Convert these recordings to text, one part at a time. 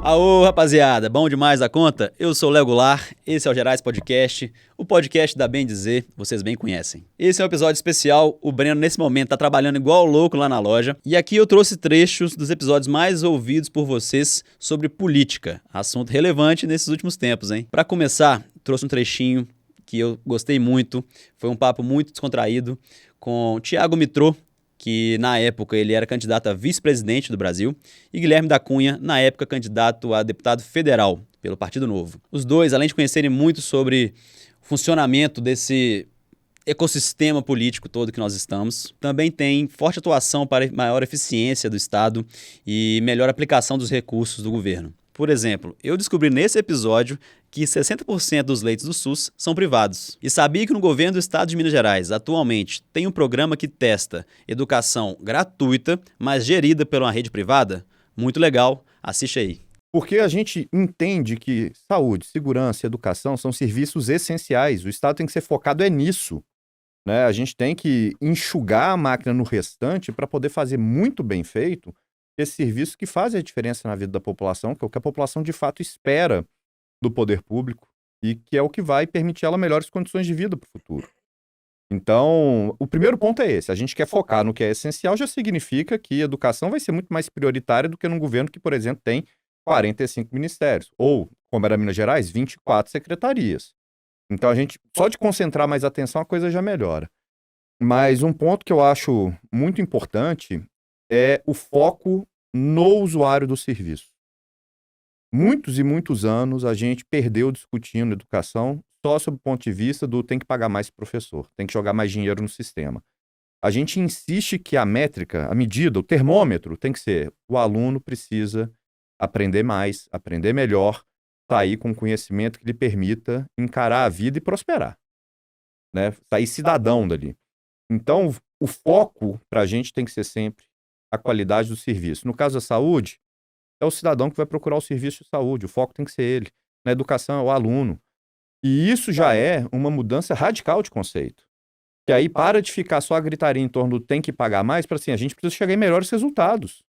Aô, rapaziada, bom demais a conta? Eu sou o Léo Goulart, esse é o Gerais Podcast, o podcast da Bem Dizer, vocês bem conhecem. Esse é um episódio especial, o Breno nesse momento tá trabalhando igual louco lá na loja, e aqui eu trouxe trechos dos episódios mais ouvidos por vocês sobre política, assunto relevante nesses últimos tempos, hein? Pra começar, trouxe um trechinho que eu gostei muito, foi um papo muito descontraído com Thiago Mitrô, que na época ele era candidato a vice-presidente do Brasil, e Guilherme da Cunha, na época candidato a deputado federal pelo Partido Novo. Os dois, além de conhecerem muito sobre o funcionamento desse ecossistema político todo que nós estamos, também têm forte atuação para maior eficiência do Estado e melhor aplicação dos recursos do governo. Por exemplo, eu descobri nesse episódio que 60% dos leitos do SUS são privados. E sabia que no governo do estado de Minas Gerais, atualmente, tem um programa que testa educação gratuita, mas gerida por uma rede privada? Muito legal, assiste aí. Porque a gente entende que saúde, segurança e educação são serviços essenciais. O Estado tem que ser focado nisso, né? A gente tem que enxugar a máquina no restante para poder fazer muito bem feito esses serviços que fazem a diferença na vida da população, que é o que a população de fato espera do poder público e que é o que vai permitir ela melhores condições de vida para o futuro. Então, o primeiro ponto é esse. A gente quer focar no que é essencial, já significa que a educação vai ser muito mais prioritária do que num governo que, por exemplo, tem 45 ministérios, ou, como era Minas Gerais, 24 secretarias. Então, a gente, só de concentrar mais atenção, a coisa já melhora. Mas um ponto que eu acho muito importante é o foco no usuário do serviço. Muitos e muitos anos a gente perdeu discutindo educação só sob o ponto de vista do tem que pagar mais professor, tem que jogar mais dinheiro no sistema. A gente insiste que a métrica, a medida, o termômetro tem que ser o aluno precisa aprender mais, aprender melhor, sair com conhecimento que lhe permita encarar a vida e prosperar, né? Sair cidadão dali. Então, o foco para a gente tem que ser sempre a qualidade do serviço. No caso da saúde, é o cidadão que vai procurar o serviço de saúde, o foco tem que ser ele. Na educação, é o aluno. E isso já é uma mudança radical de conceito. Que aí para de ficar só a gritaria em torno do tem que pagar mais, para assim, a gente precisa chegar em melhores resultados,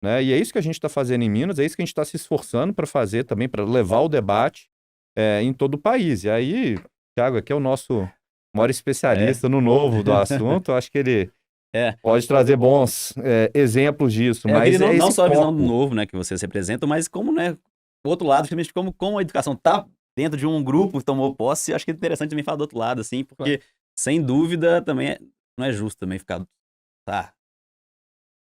né? E é isso que a gente está fazendo em Minas, é isso que a gente está se esforçando para fazer também, para levar o debate em todo o país. E aí, Thiago, aqui é o nosso maior especialista no novo do assunto, eu acho que ele pode trazer bons exemplos disso. Mas eu queria não esse só a visão foco. do novo, né, que vocês representam, mas como, né, o outro lado, justamente como a educação está dentro de um grupo que tomou posse, acho que é interessante também falar do outro lado, assim, porque, sem dúvida, também não é justo também ficar, tá,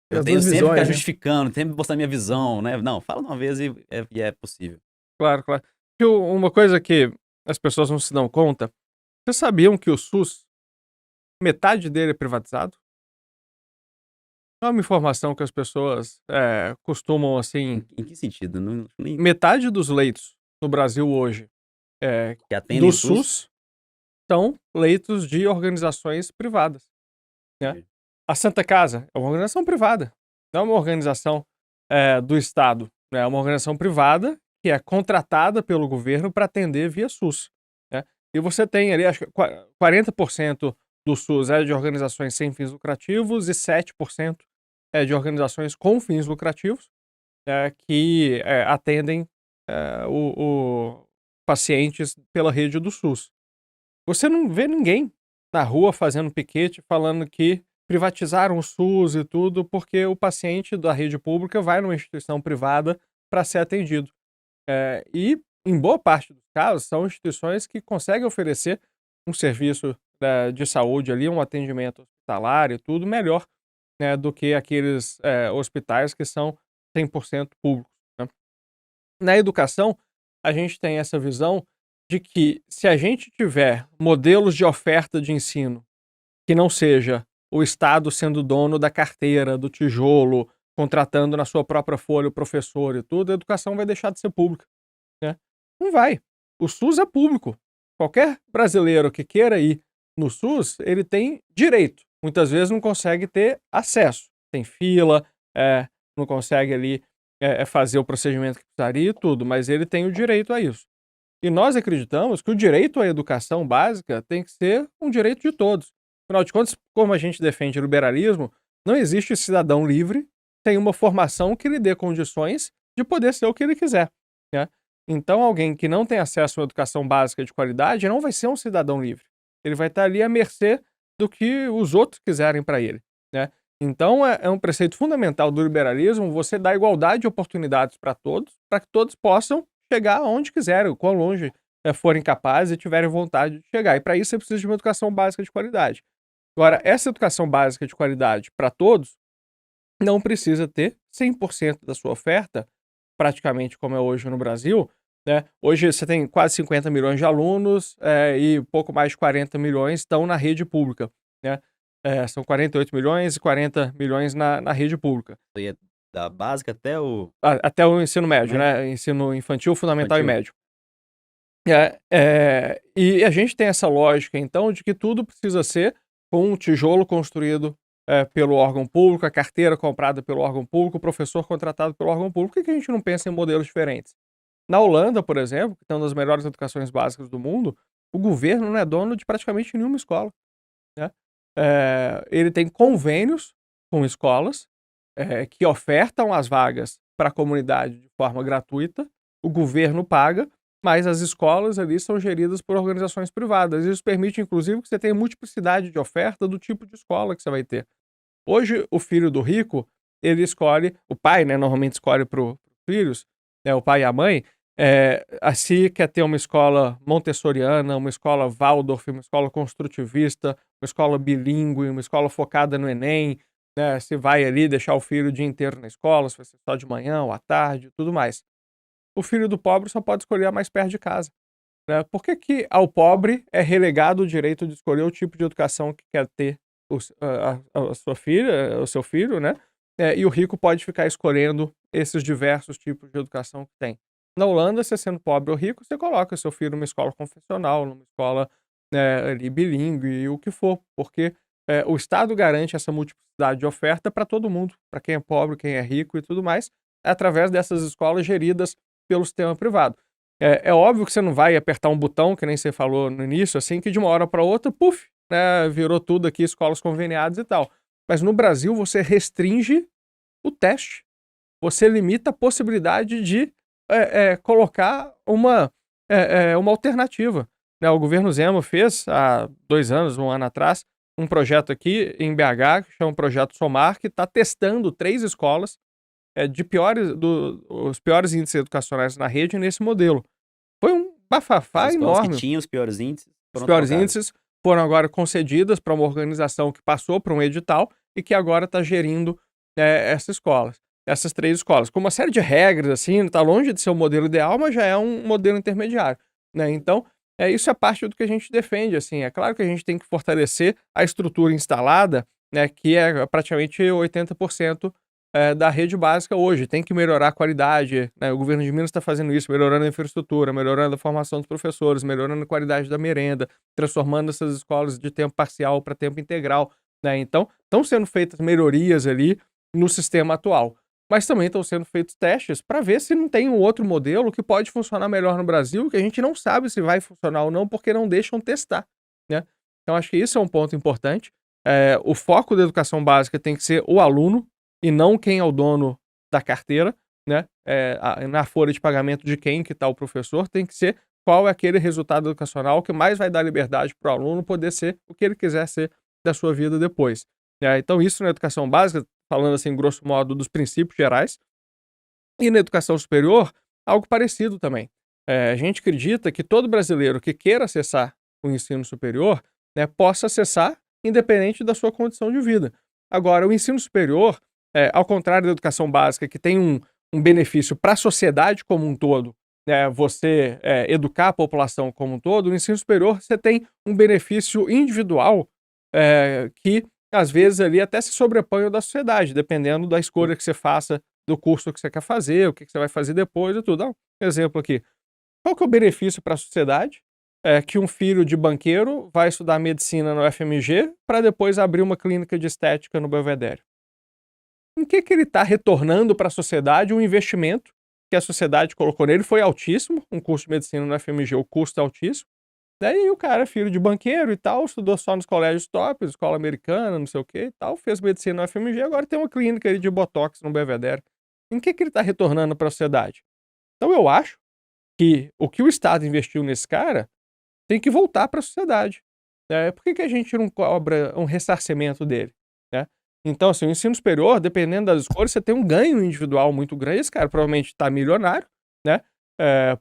eu tenho sempre que ficar justificando, sempre mostrar minha visão, né, não, fala uma vez e é possível. Claro, claro. Uma coisa que as pessoas não se dão conta, vocês sabiam que o SUS, metade dele é privatizado? Não é uma informação que as pessoas costumam, assim... Em que sentido? Metade dos leitos no Brasil hoje que atendem do o SUS SUS são leitos de organizações privadas, né? A Santa Casa é uma organização privada, não é uma organização do Estado, né? É uma organização privada que é contratada pelo governo para atender via SUS, né? E você tem ali, acho que 40% do SUS é de organizações sem fins lucrativos e 7% é de organizações com fins lucrativos que atendem pacientes pela rede do SUS. Você não vê ninguém na rua fazendo piquete falando que privatizaram o SUS e tudo porque o paciente da rede pública vai numa instituição privada para ser atendido. E, em boa parte dos casos, são instituições que conseguem oferecer um serviço de saúde ali, um atendimento hospitalar e tudo melhor, né, do que aqueles hospitais que são 100% públicos, né? Na educação, a gente tem essa visão de que se a gente tiver modelos de oferta de ensino que não seja o Estado sendo dono da carteira, do tijolo, contratando na sua própria folha o professor e tudo, a educação vai deixar de ser pública, né? Não vai. O SUS é público. Qualquer brasileiro que queira ir no SUS, ele tem direito. Muitas vezes não consegue ter acesso. Tem fila, não consegue ali fazer o procedimento que precisaria e tudo, mas ele tem o direito a isso. E nós acreditamos que o direito à educação básica tem que ser um direito de todos. Afinal de contas, como a gente defende o liberalismo, não existe cidadão livre sem uma formação que lhe dê condições de poder ser o que ele quiser, né? Então, alguém que não tem acesso a uma educação básica de qualidade não vai ser um cidadão livre. Ele vai estar ali à mercê do que os outros quiserem para ele, né? Então, é um preceito fundamental do liberalismo você dar igualdade de oportunidades para que todos possam chegar onde quiserem, o quão longe forem capazes e tiverem vontade de chegar. E para isso você precisa de uma educação básica de qualidade. Agora, essa educação básica de qualidade para todos não precisa ter 100% da sua oferta, praticamente como é hoje no Brasil, né? Hoje você tem quase 50 milhões de alunos e pouco mais de 40 milhões estão na rede pública, né? São 48 milhões e 40 milhões na rede pública. Da básica até o... Até o ensino médio, né? Ensino infantil, fundamental e médio. E a gente tem essa lógica, então, de que tudo precisa ser com um tijolo construído pelo órgão público, a carteira comprada pelo órgão público, o professor contratado pelo órgão público. Por que a gente não pensa em modelos diferentes? Na Holanda, por exemplo, que tem uma das melhores educações básicas do mundo, o governo não é dono de praticamente nenhuma escola, né? Ele tem convênios com escolas que ofertam as vagas para a comunidade de forma gratuita, o governo paga, mas as escolas ali são geridas por organizações privadas. Isso permite, inclusive, que você tenha multiplicidade de oferta do tipo de escola que você vai ter. Hoje, o filho do rico, ele escolhe, o pai, né, normalmente escolhe para os filhos, o pai e a mãe, se quer ter uma escola montessoriana, uma escola Waldorf, uma escola construtivista, uma escola bilíngue, uma escola focada no Enem, né, se vai ali deixar o filho o dia inteiro na escola, se vai ser só de manhã ou à tarde, tudo mais. O filho do pobre só pode escolher a mais perto de casa, né? Por que ao pobre é relegado o direito de escolher o tipo de educação que quer ter a sua filha, o seu filho, né? E o rico pode ficar escolhendo esses diversos tipos de educação que tem. Na Holanda, você sendo pobre ou rico, você coloca seu filho numa escola confessional, numa escola ali bilíngue, o que for, porque o Estado garante essa multiplicidade de oferta para todo mundo, para quem é pobre, quem é rico e tudo mais, através dessas escolas geridas pelo sistema privado. É óbvio que você não vai apertar um botão, que nem você falou no início, assim, que de uma hora para outra, puf, né, virou tudo aqui, escolas conveniadas e tal. Mas no Brasil, você restringe o teste. Você limita a possibilidade de colocar uma alternativa, né? O governo Zema fez, há 2 anos, 1 ano atrás, um projeto aqui em BH, que chama Projeto Somar, que está testando 3 escolas os piores índices educacionais na rede nesse modelo. Foi um bafafá enorme. Que tinham os piores índices. Os piores índices foram agora concedidas para uma organização que passou para um edital e que agora está gerindo essas 3 escolas. Com uma série de regras, assim, está longe de ser o modelo ideal, mas já é um modelo intermediário, né? Então, isso é parte do que a gente defende, assim. É claro que a gente tem que fortalecer a estrutura instalada, né, que é praticamente 80% da rede básica hoje. Tem que melhorar a qualidade, né? O governo de Minas está fazendo isso, melhorando a infraestrutura, melhorando a formação dos professores, melhorando a qualidade da merenda, transformando essas escolas de tempo parcial para tempo integral, né? Então, estão sendo feitas melhorias ali no sistema atual. Mas também estão sendo feitos testes para ver se não tem um outro modelo que pode funcionar melhor no Brasil, que a gente não sabe se vai funcionar ou não, porque não deixam testar, né? Então, acho que isso é um ponto importante. O foco da educação básica tem que ser o aluno, e não quem é o dono da carteira, né? Na folha de pagamento de quem que está o professor, tem que ser qual é aquele resultado educacional que mais vai dar liberdade para o aluno poder ser o que ele quiser ser da sua vida depois. Então, isso na educação básica, falando assim, grosso modo, dos princípios gerais. E na educação superior, algo parecido também. A gente acredita que todo brasileiro que queira acessar o ensino superior, né, possa acessar independente da sua condição de vida. Agora, o ensino superior, ao contrário da educação básica, que tem um benefício para a sociedade como um todo, né, você educar a população como um todo, no ensino superior você tem um benefício individual que, às vezes, ali até se sobrepõe ao da sociedade, dependendo da escolha que você faça, do curso que você quer fazer, o que você vai fazer depois e tudo. Dá um exemplo aqui. Qual que é o benefício para a sociedade? Que um filho de banqueiro vai estudar medicina no FMG para depois abrir uma clínica de estética no Belvedere. em que ele está retornando para a sociedade. Um investimento que a sociedade colocou nele foi altíssimo. Um curso de medicina no FMG, o custo é altíssimo. Daí o cara, filho de banqueiro e tal, estudou só nos colégios top, escola americana, não sei o que e tal, fez medicina no FMG, agora tem uma clínica ali de Botox no Belvedere. Em que ele está retornando para a sociedade? Então eu acho que o Estado investiu nesse cara tem que voltar para a sociedade. Por que a gente não cobra um ressarcimento dele? Né? Então, assim, o ensino superior, dependendo das escolhas, você tem um ganho individual muito grande. Esse cara provavelmente está milionário, né?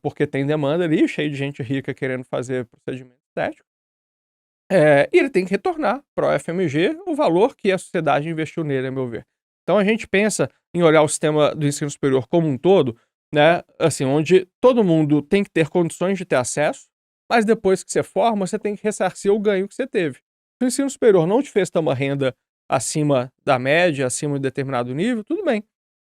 Porque tem demanda ali, cheio de gente rica querendo fazer procedimento estético. E ele tem que retornar para o FMG o valor que a sociedade investiu nele, a meu ver. Então a gente pensa em olhar o sistema do ensino superior como um todo, né? Assim, onde todo mundo tem que ter condições de ter acesso, mas depois que você forma, você tem que ressarcir o ganho que você teve. Se o ensino superior não te fez ter uma renda acima da média, acima de determinado nível, tudo bem.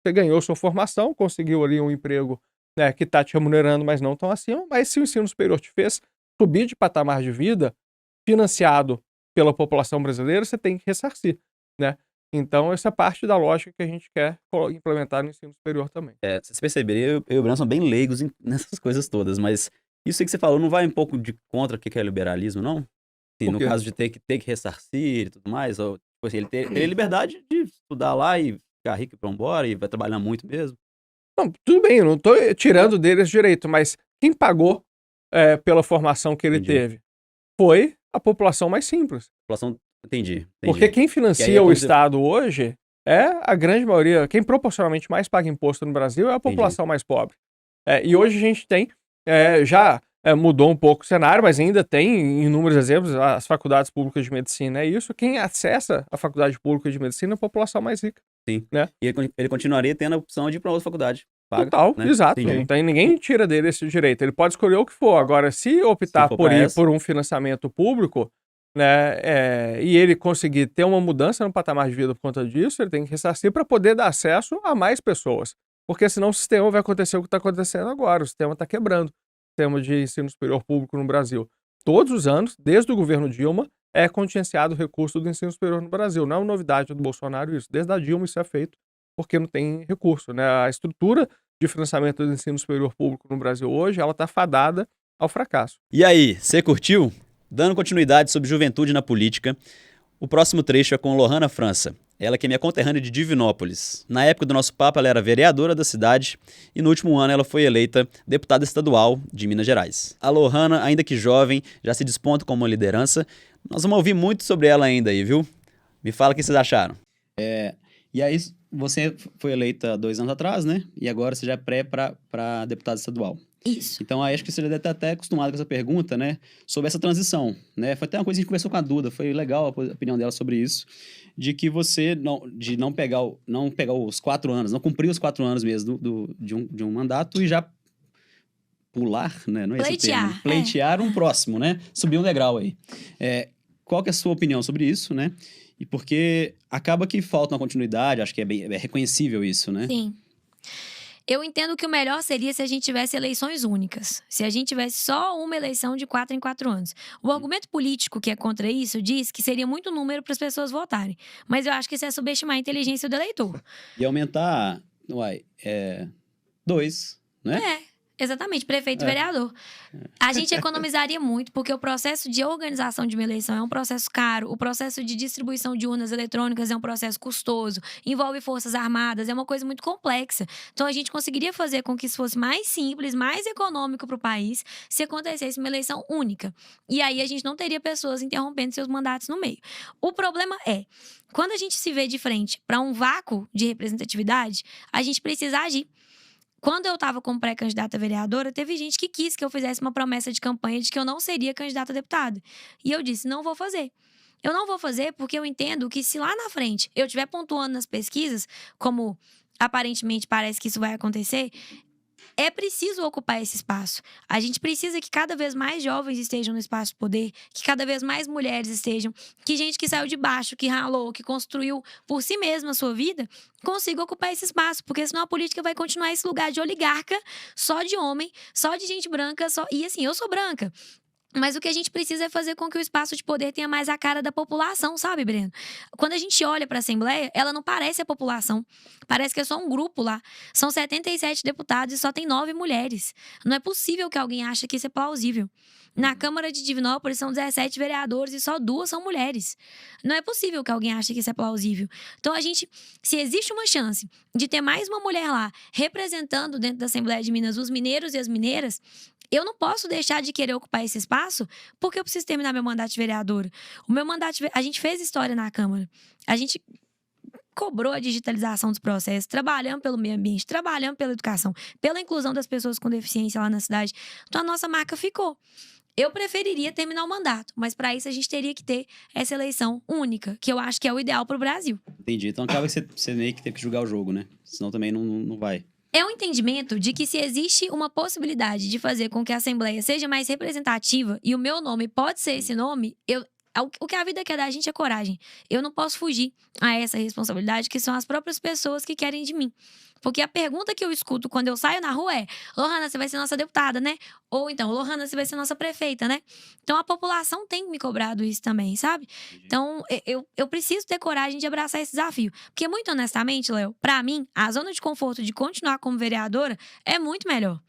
Você ganhou sua formação, conseguiu ali um emprego, né, que está te remunerando, mas não tão acima. Mas se o ensino superior te fez subir de patamar de vida, financiado pela população brasileira, você tem que ressarcir, né? Então, essa é parte da lógica que a gente quer implementar no ensino superior também. Vocês perceberam, eu e o Breno são bem leigos nessas coisas todas, mas isso aí que você falou não vai um pouco de contra o que é liberalismo, não? Assim, no caso de ter que ressarcir e tudo mais, ou tipo assim, ele teria liberdade de estudar lá e ficar rico e ir embora e vai trabalhar muito mesmo. Não, tudo bem, eu não estou tirando dele esse direito, mas quem pagou pela formação que ele Entendi. teve foi a população mais simples. População, entendi. Porque quem financia o Estado hoje é a grande maioria, quem proporcionalmente mais paga imposto no Brasil é a população mais pobre. E hoje a gente tem, já mudou um pouco o cenário, mas ainda tem inúmeros exemplos, as faculdades públicas de medicina, isso. Quem acessa a faculdade pública de medicina é a população mais rica. Sim. Né? E ele continuaria tendo a opção de ir para outra faculdade. Paga, Total, né? exato. Entendi. Não tem, ninguém tira dele esse direito. Ele pode escolher o que for. Agora, se optar por ir por um financiamento público, né, e ele conseguir ter uma mudança no patamar de vida por conta disso, ele tem que ressarcir para poder dar acesso a mais pessoas. Porque senão o sistema vai acontecer o que está acontecendo agora. O sistema está quebrando. O sistema de ensino superior público no Brasil. Todos os anos, desde o governo Dilma, é contingenciado o recurso do ensino superior no Brasil. Não é uma novidade do Bolsonaro isso. Desde a Dilma isso é feito porque não tem recurso, né? A estrutura de financiamento do ensino superior público no Brasil hoje, ela está fadada ao fracasso. E aí, você curtiu? Dando continuidade sobre juventude na política, o próximo trecho é com Lohana França. Ela que é minha conterrânea de Divinópolis. Na época do nosso papo, ela era vereadora da cidade e no último ano ela foi eleita deputada estadual de Minas Gerais. A Lohana, ainda que jovem, já se desponta como uma liderança. Nós vamos ouvir muito sobre ela ainda aí, viu? Me fala o que vocês acharam. E aí, você foi eleita 2 anos atrás, né? E agora você já é para deputada estadual. Isso. Então, aí acho que você já deve estar até acostumado com essa pergunta, né? Sobre essa transição, né? Foi até uma coisa que a gente conversou com a Duda, foi legal a opinião dela sobre isso, de que você não pegar os 4 anos, não cumprir os 4 anos mesmo de um mandato e já pular, né? Não é esse o termo. Pleitear um próximo, né? Subir um degrau aí. Qual que é a sua opinião sobre isso, né? E porque acaba que falta uma continuidade, acho que é reconhecível isso, né? Sim. Eu entendo que o melhor seria se a gente tivesse eleições únicas. Se a gente tivesse só uma eleição de 4 em 4 anos. O argumento político que é contra isso diz que seria muito número para as pessoas votarem. Mas eu acho que isso é subestimar a inteligência do eleitor. E aumentar, 2, né? Exatamente, prefeito e vereador. A gente economizaria muito, porque o processo de organização de uma eleição é um processo caro, o processo de distribuição de urnas eletrônicas é um processo custoso, envolve forças armadas, é uma coisa muito complexa. Então, a gente conseguiria fazer com que isso fosse mais simples, mais econômico para o país, se acontecesse uma eleição única. E aí, a gente não teria pessoas interrompendo seus mandatos no meio. O problema é, quando a gente se vê de frente para um vácuo de representatividade, a gente precisa agir. Quando eu estava como pré-candidata a vereadora, teve gente que quis que eu fizesse uma promessa de campanha de que eu não seria candidata a deputada. E eu disse, não vou fazer. Eu não vou fazer porque eu entendo que se lá na frente eu estiver pontuando nas pesquisas, como aparentemente parece que isso vai acontecer, é preciso ocupar esse espaço. A gente precisa que cada vez mais jovens estejam no espaço de poder, que cada vez mais mulheres estejam, que gente que saiu de baixo, que ralou, que construiu por si mesma a sua vida, consiga ocupar esse espaço, porque senão a política vai continuar esse lugar de oligarca, só de homem, só de gente branca, e assim, eu sou branca. Mas o que a gente precisa é fazer com que o espaço de poder tenha mais a cara da população, sabe, Breno? Quando a gente olha para a Assembleia, ela não parece a população. Parece que é só um grupo lá. São 77 deputados e só tem 9 mulheres. Não é possível que alguém ache que isso é plausível. Na Câmara de Divinópolis são 17 vereadores e só 2 são mulheres. Não é possível que alguém ache que isso é plausível. Então, se existe uma chance de ter mais uma mulher lá representando dentro da Assembleia de Minas os mineiros e as mineiras, eu não posso deixar de querer ocupar esse espaço porque eu preciso terminar meu mandato de vereadora. A gente fez história na Câmara. A gente cobrou a digitalização dos processos, trabalhando pelo meio ambiente, trabalhando pela educação, pela inclusão das pessoas com deficiência lá na cidade. Então, a nossa marca ficou. Eu preferiria terminar o mandato, mas para isso a gente teria que ter essa eleição única, que eu acho que é o ideal para o Brasil. Entendi. Então acaba que você meio que tem que julgar o jogo, né? Senão também não vai. É um entendimento de que se existe uma possibilidade de fazer com que a Assembleia seja mais representativa e o meu nome pode ser esse nome, o que a vida quer da gente é coragem. Eu não posso fugir a essa responsabilidade, que são as próprias pessoas que querem de mim. Porque a pergunta que eu escuto quando eu saio na rua é: Lohana, você vai ser nossa deputada, né? Ou então, Lohana, você vai ser nossa prefeita, né? Então, a população tem me cobrado isso também, sabe? Então, eu preciso ter coragem de abraçar esse desafio. Porque, muito honestamente, Léo, pra mim, a zona de conforto de continuar como vereadora é muito melhor.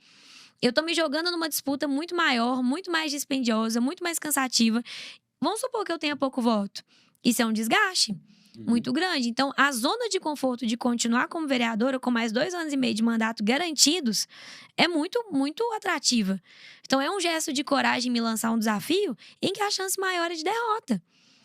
Eu tô me jogando numa disputa muito maior, muito mais dispendiosa, muito mais cansativa. Vamos supor que eu tenha pouco voto. Isso é um desgaste muito grande. Então, a zona de conforto de continuar como vereadora com mais 2 anos e meio de mandato garantidos é muito, muito atrativa. Então, é um gesto de coragem me lançar um desafio em que a chance maior é de derrota.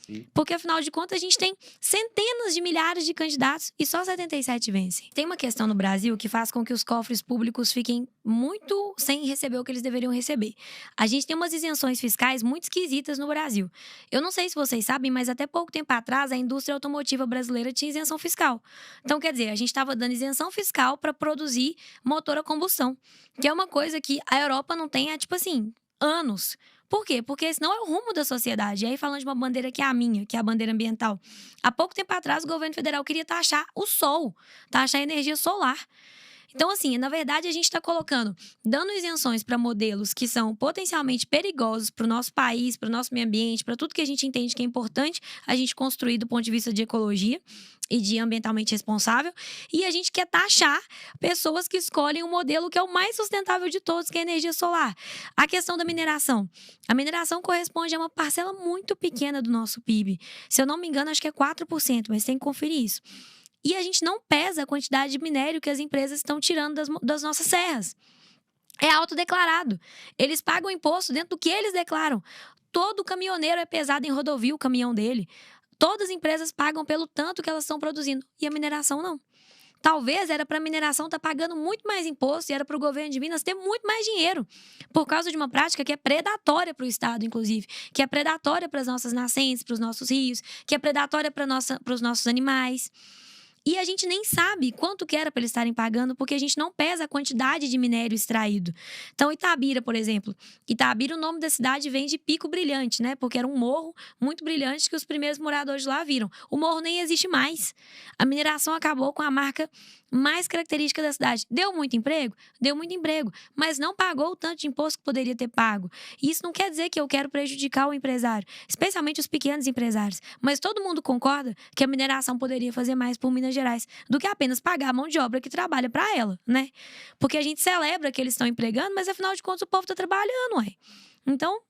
Sim. Porque, afinal de contas, a gente tem centenas de milhares de candidatos e só 77 vencem. Tem uma questão no Brasil que faz com que os cofres públicos fiquem muito sem receber o que eles deveriam receber. A gente tem umas isenções fiscais muito esquisitas no Brasil. Eu não sei se vocês sabem, mas até pouco tempo atrás a indústria automotiva brasileira tinha isenção fiscal. Então, quer dizer, a gente estava dando isenção fiscal para produzir motor a combustão, que é uma coisa que a Europa não tem há, tipo assim, anos. Por quê? Porque esse não é o rumo da sociedade. E aí, falando de uma bandeira que é a minha, que é a bandeira ambiental. Há pouco tempo atrás, o governo federal queria taxar o sol, taxar a energia solar. Então, assim, na verdade, a gente está dando isenções para modelos que são potencialmente perigosos para o nosso país, para o nosso meio ambiente, para tudo que a gente entende que é importante a gente construir do ponto de vista de ecologia e de ambientalmente responsável. E a gente quer taxar pessoas que escolhem um modelo que é o mais sustentável de todos, que é a energia solar. A questão da mineração. A mineração corresponde a uma parcela muito pequena do nosso PIB. Se eu não me engano, acho que é 4%, mas tem que conferir isso. E a gente não pesa a quantidade de minério que as empresas estão tirando das nossas serras. É autodeclarado. Eles pagam imposto dentro do que eles declaram. Todo caminhoneiro é pesado em rodovia, o caminhão dele. Todas as empresas pagam pelo tanto que elas estão produzindo. E a mineração não. Talvez era para a mineração estar pagando muito mais imposto e era para o governo de Minas ter muito mais dinheiro. Por causa de uma prática que é predatória para o Estado, inclusive. Que é predatória para as nossas nascentes, para os nossos rios. Que é predatória para os nossos animais. E a gente nem sabe quanto que era para eles estarem pagando, porque a gente não pesa a quantidade de minério extraído. Então, Itabira, por exemplo. Itabira, o nome da cidade vem de Pico Brilhante, né? Porque era um morro muito brilhante que os primeiros moradores lá viram. O morro nem existe mais. A mineração acabou com a marca mais característica da cidade. Deu muito emprego? Deu muito emprego. Mas não pagou o tanto de imposto que poderia ter pago. E isso não quer dizer que eu quero prejudicar o empresário, especialmente os pequenos empresários. Mas todo mundo concorda que a mineração poderia fazer mais por Minas Gerais do que apenas pagar a mão de obra que trabalha para ela, né? Porque a gente celebra que eles estão empregando, mas afinal de contas o povo está trabalhando, ué. Então...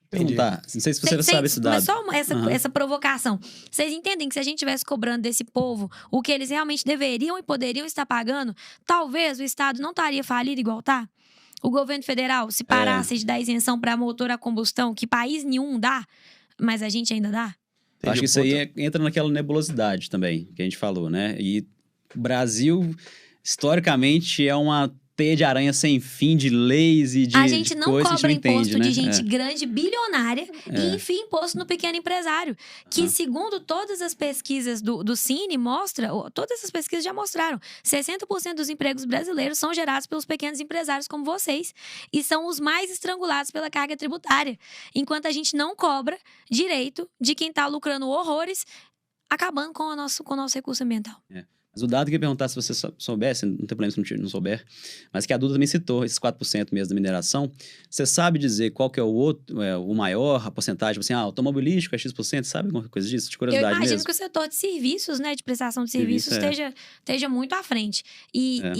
Perguntar, não sei se você sabe esse dado. Mas só essa provocação. Vocês entendem que se a gente estivesse cobrando desse povo o que eles realmente deveriam e poderiam estar pagando, talvez o Estado não estaria falido igual tá? O governo federal, se parasse de dar isenção para motor a combustão, que país nenhum dá, mas a gente ainda dá? Acho que isso aí entra naquela nebulosidade também, que a gente falou, né? E o Brasil, historicamente, é uma teia de aranha sem fim de leis e de a gente não coisas cobra que a gente não imposto entende, de né? gente grande, bilionária, e enfim, imposto no pequeno empresário. Que, segundo todas as pesquisas do Cine, todas essas pesquisas já mostraram, 60% dos empregos brasileiros são gerados pelos pequenos empresários como vocês, e são os mais estrangulados pela carga tributária, enquanto a gente não cobra direito de quem está lucrando horrores, acabando com o nosso recurso ambiental. Mas o dado que eu ia perguntar, se você soubesse, não tem problema se não souber, mas que a Duda também citou, esses 4% mesmo da mineração, você sabe dizer qual que é o outro, o maior, a porcentagem, assim, automobilístico é X%, sabe alguma coisa disso? De Eu curiosidade imagino mesmo. que o setor de serviços, né, de prestação de serviços, esteja muito à frente.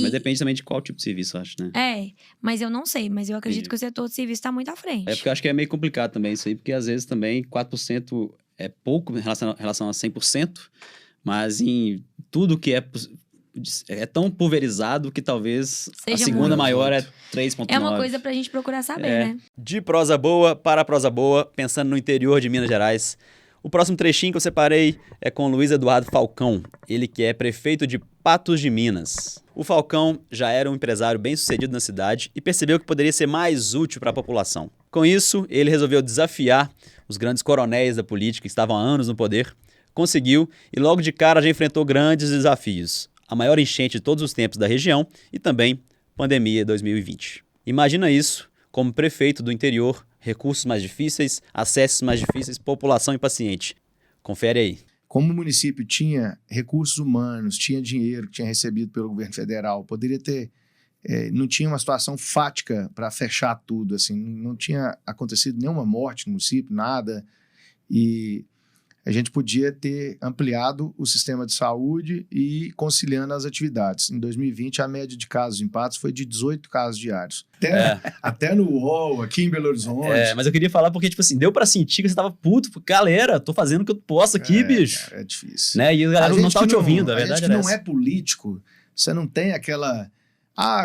Mas depende também de qual tipo de serviço, eu acho, né? Mas eu não sei, mas eu acredito Entendi. que o setor de serviços está muito à frente. Porque eu acho que é meio complicado também isso aí, porque às vezes também 4% é pouco em relação a 100%, mas em tudo que é tão pulverizado que talvez a Seja segunda muito. maior é 3,9%. É uma coisa pra gente procurar saber, né? De prosa boa para prosa boa, pensando no interior de Minas Gerais. O próximo trechinho que eu separei é com Luiz Eduardo Falcão, ele que é prefeito de Patos de Minas. O Falcão já era um empresário bem-sucedido na cidade e percebeu que poderia ser mais útil para a população. Com isso, ele resolveu desafiar os grandes coronéis da política que estavam há anos no poder, conseguiu e logo de cara já enfrentou grandes desafios. A maior enchente de todos os tempos da região e também pandemia 2020. Imagina isso como prefeito do interior, recursos mais difíceis, acessos mais difíceis, população impaciente. Confere aí. Como o município tinha recursos humanos, tinha dinheiro que tinha recebido pelo governo federal, poderia ter... não tinha uma situação fática para fechar tudo, assim, não tinha acontecido nenhuma morte no município, nada, e a gente podia ter ampliado o sistema de saúde e conciliando as atividades. Em 2020, a média de casos em Patos foi de 18 casos diários. Até no UOL, aqui em Belo Horizonte. Mas eu queria falar porque, tipo assim, deu pra sentir que você tava puto. Galera, tô fazendo o que eu posso aqui, bicho. É difícil. Né? E a galera não tava te ouvindo, a verdade é essa. não É político, você não tem aquela...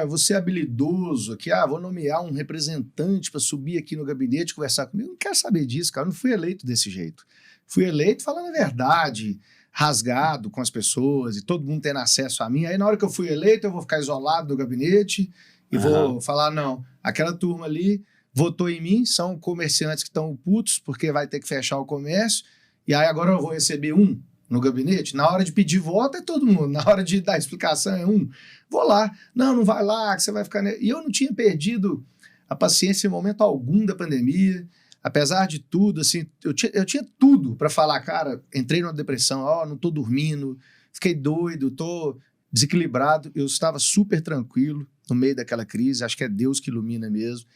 eu vou ser habilidoso aqui, vou nomear um representante para subir aqui no gabinete e conversar comigo. Eu não quero saber disso, cara. Eu não fui eleito desse jeito. Fui eleito falando a verdade, rasgado com as pessoas e todo mundo tendo acesso a mim. Aí, na hora que eu fui eleito, eu vou ficar isolado do gabinete e vou falar, não, aquela turma ali votou em mim, são comerciantes que estão putos porque vai ter que fechar o comércio, e aí agora eu vou receber um no gabinete. Na hora de pedir voto é todo mundo, na hora de dar explicação é um. Vou lá. Não vai lá, que você vai ficar... E eu não tinha perdido a paciência em momento algum da pandemia. Apesar de tudo, assim, eu tinha tudo para falar, cara, entrei numa depressão, não tô dormindo, fiquei doido, tô desequilibrado. Eu estava super tranquilo no meio daquela crise, acho que é Deus que ilumina mesmo.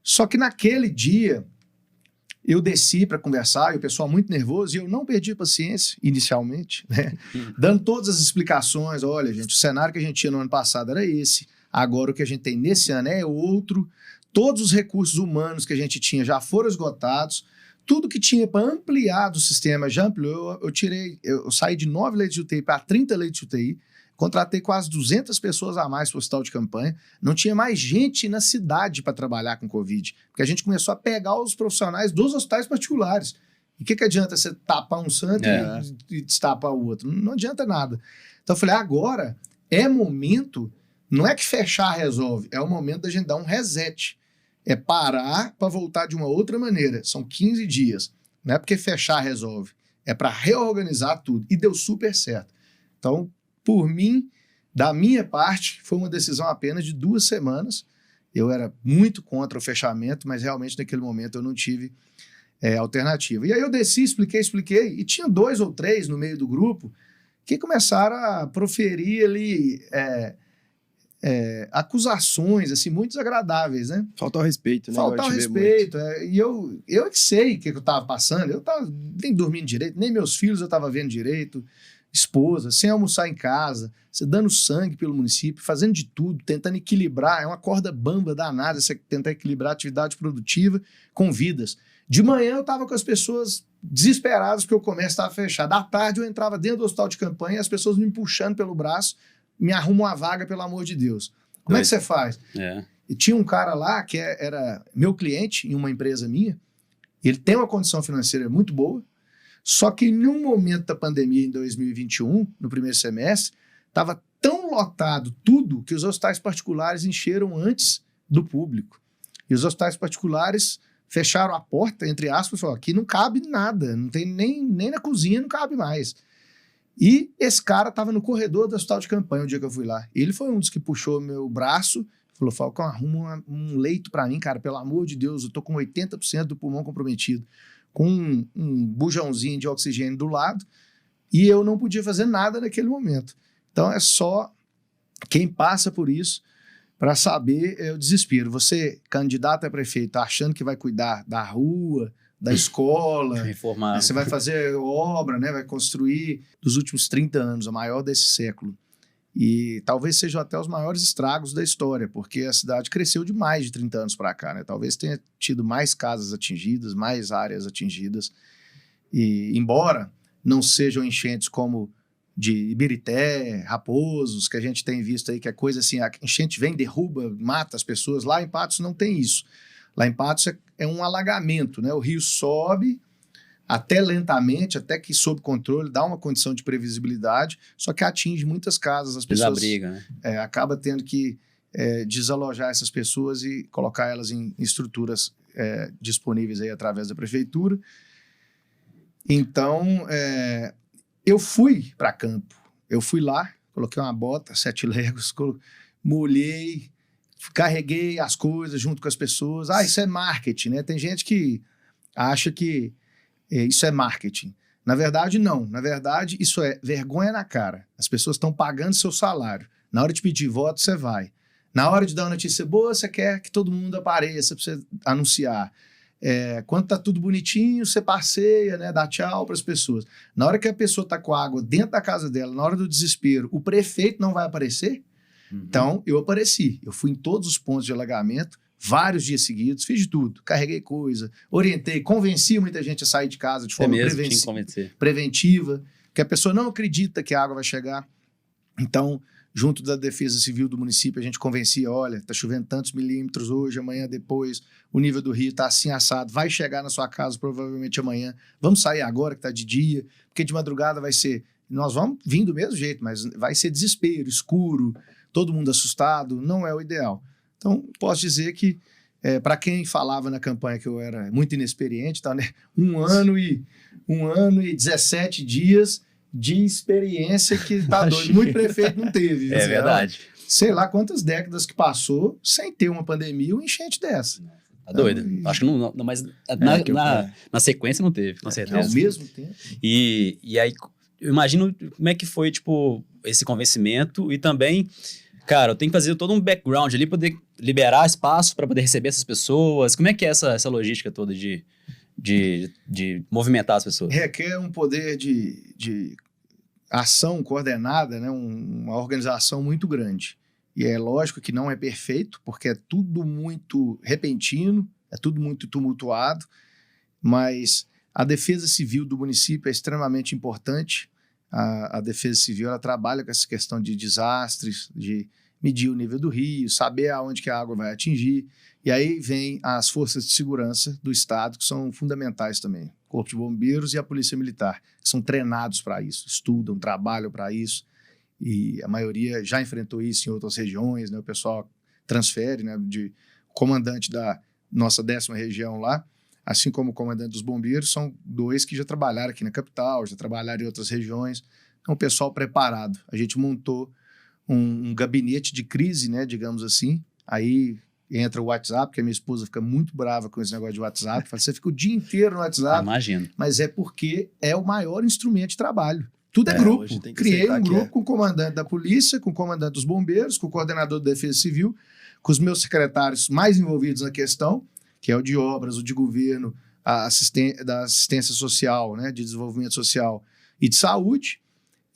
Só que naquele dia, eu desci para conversar, e o pessoal muito nervoso, e eu não perdi a paciência, inicialmente, né? Dando todas as explicações, olha, gente, o cenário que a gente tinha no ano passado era esse, agora o que a gente tem nesse ano é outro. Todos os recursos humanos que a gente tinha já foram esgotados. Tudo que tinha para ampliar do sistema já ampliou. Eu saí de 9 leitos de UTI para 30 leitos de UTI. Contratei quase 200 pessoas a mais para o hospital de campanha. Não tinha mais gente na cidade para trabalhar com Covid. Porque a gente começou a pegar os profissionais dos hospitais particulares. E o que adianta você tapar um santo e destapar o outro? Não adianta nada. Então eu falei, agora é momento... Não é que fechar resolve, é o momento da gente dar um reset. É parar para voltar de uma outra maneira. São 15 dias. Não é porque fechar resolve. É para reorganizar tudo. E deu super certo. Então, por mim, da minha parte, foi uma decisão apenas de 2 semanas. Eu era muito contra o fechamento, mas realmente naquele momento eu não tive alternativa. E aí eu desci, expliquei, e tinha 2 ou 3 no meio do grupo que começaram a proferir ali... acusações, assim, muito desagradáveis, né? Faltar o respeito, né? Faltar o respeito. E eu é que sei o que eu tava passando. Eu tava nem dormindo direito, nem meus filhos eu tava vendo direito. Esposa, sem almoçar em casa, você dando sangue pelo município, fazendo de tudo, tentando equilibrar. É uma corda bamba danada você tentar equilibrar a atividade produtiva com vidas. De manhã eu tava com as pessoas desesperadas porque o comércio estava fechado. À tarde eu entrava dentro do hospital de campanha e as pessoas me puxando pelo braço, me arruma uma vaga, pelo amor de Deus. Como é que você faz? E tinha um cara lá que era meu cliente em uma empresa minha, e ele tem uma condição financeira muito boa, só que em um momento da pandemia, em 2021, no primeiro semestre, estava tão lotado tudo que os hospitais particulares encheram antes do público. E os hospitais particulares fecharam a porta, entre aspas, e falaram, aqui não cabe nada, não tem nem na cozinha, não cabe mais. E esse cara estava no corredor do hospital de campanha o dia que eu fui lá. Ele foi um dos que puxou meu braço, falou, Falcão, arruma um leito para mim, cara, pelo amor de Deus, eu tô com 80% do pulmão comprometido, com um bujãozinho de oxigênio do lado, e eu não podia fazer nada naquele momento. Então é só quem passa por isso para saber o desespero. Você, candidato a prefeito, achando que vai cuidar da rua, da escola, Reformar. você vai fazer obra, né? Vai construir dos últimos 30 anos, a maior desse século. E talvez sejam até os maiores estragos da história, porque a cidade cresceu de mais de 30 anos para cá, né? Talvez tenha tido mais casas atingidas, mais áreas atingidas. E embora não sejam enchentes como de Ibirité, Raposos, que a gente tem visto aí, que é coisa assim, a enchente vem, derruba, mata as pessoas. Lá em Patos não tem isso. Lá em Patos é um alagamento, né? O rio sobe até lentamente, até que sob controle, dá uma condição de previsibilidade, só que atinge muitas casas. As pessoas Desabriga, né? acaba tendo que desalojar essas pessoas e colocar elas em estruturas disponíveis aí através da prefeitura. Então, eu fui para campo. Eu fui lá, coloquei uma bota, 7 legos, molhei, carreguei as coisas junto com as pessoas. Isso é marketing, né? Tem gente que acha que isso é marketing. Na verdade, não. Na verdade, isso é vergonha na cara. As pessoas estão pagando seu salário. Na hora de pedir voto, você vai. Na hora de dar uma notícia boa, você quer que todo mundo apareça para você anunciar. Quando tá tudo bonitinho, você passeia, né, dá tchau para as pessoas. Na hora que a pessoa tá com água dentro da casa dela, na hora do desespero, o prefeito não vai aparecer? Então, eu apareci. Eu fui em todos os pontos de alagamento, vários dias seguidos, fiz de tudo. Carreguei coisa, orientei, convenci muita gente a sair de casa de forma preventiva, que a pessoa não acredita que a água vai chegar. Então, junto da Defesa Civil do município, a gente convencia, olha, tá chovendo tantos milímetros hoje, amanhã, depois, o nível do rio tá assim assado, vai chegar na sua casa provavelmente amanhã, vamos sair agora que tá de dia, porque de madrugada vai ser, nós vamos vir do mesmo jeito, mas vai ser desespero, escuro, todo mundo assustado, não é o ideal. Então, posso dizer que, para quem falava na campanha que eu era muito inexperiente, tá, né? 1 ano e 17 dias de experiência que tá doido. Muito prefeito não teve. É verdade. Sei lá quantas décadas que passou sem ter uma pandemia ou enchente dessa. Tá doido. Acho que não, mas na sequência não teve, com certeza. Ao mesmo tempo. E aí, eu imagino como é que foi, tipo, esse convencimento e também, cara, eu tenho que fazer todo um background ali, poder liberar espaço para poder receber essas pessoas. Como é que é essa logística toda de movimentar as pessoas? Requer um poder de ação coordenada, né? Uma organização muito grande. E é lógico que não é perfeito, porque é tudo muito repentino, é tudo muito tumultuado, mas a Defesa Civil do município é extremamente importante. A Defesa Civil ela trabalha com essa questão de desastres, de medir o nível do rio, saber aonde que a água vai atingir. E aí vem as forças de segurança do Estado, que são fundamentais também. O Corpo de Bombeiros e a Polícia Militar, que são treinados para isso, estudam, trabalham para isso. E a maioria já enfrentou isso em outras regiões, né? O pessoal transfere, né? O comandante da nossa 10ª região lá, assim como o comandante dos bombeiros, são 2 que já trabalharam aqui na capital, já trabalharam em outras regiões. Então, o pessoal preparado. A gente montou um gabinete de crise, né? Digamos assim. Aí entra o WhatsApp, que a minha esposa fica muito brava com esse negócio de WhatsApp. Fala, você fica o dia inteiro no WhatsApp. Imagino. Mas é porque é o maior instrumento de trabalho. Tudo é grupo. Criei um grupo com o comandante da polícia, com o comandante dos bombeiros, com o coordenador da Defesa Civil, com os meus secretários mais envolvidos na questão, que é o de obras, o de governo, da assistência social, né, de desenvolvimento social e de saúde,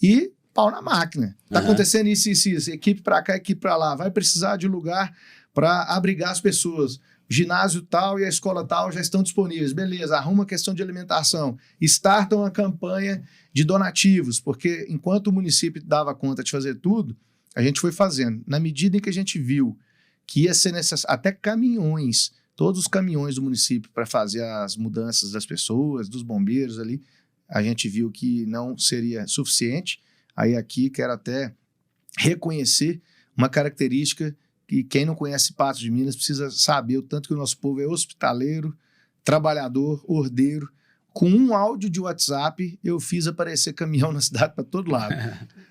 e pau na máquina. Tá acontecendo isso, equipe para cá, equipe para lá, vai precisar de lugar para abrigar as pessoas. O ginásio tal e a escola tal já estão disponíveis. Beleza, arruma a questão de alimentação. Startam a campanha de donativos, porque enquanto o município dava conta de fazer tudo, a gente foi fazendo. Na medida em que a gente viu que ia ser necessário, até caminhões, todos os caminhões do município para fazer as mudanças das pessoas, dos bombeiros ali, a gente viu que não seria suficiente. Aí aqui quero até reconhecer uma característica que quem não conhece Patos de Minas precisa saber o tanto que o nosso povo é hospitaleiro, trabalhador, ordeiro. Com um áudio de WhatsApp, eu fiz aparecer caminhão na cidade para todo lado.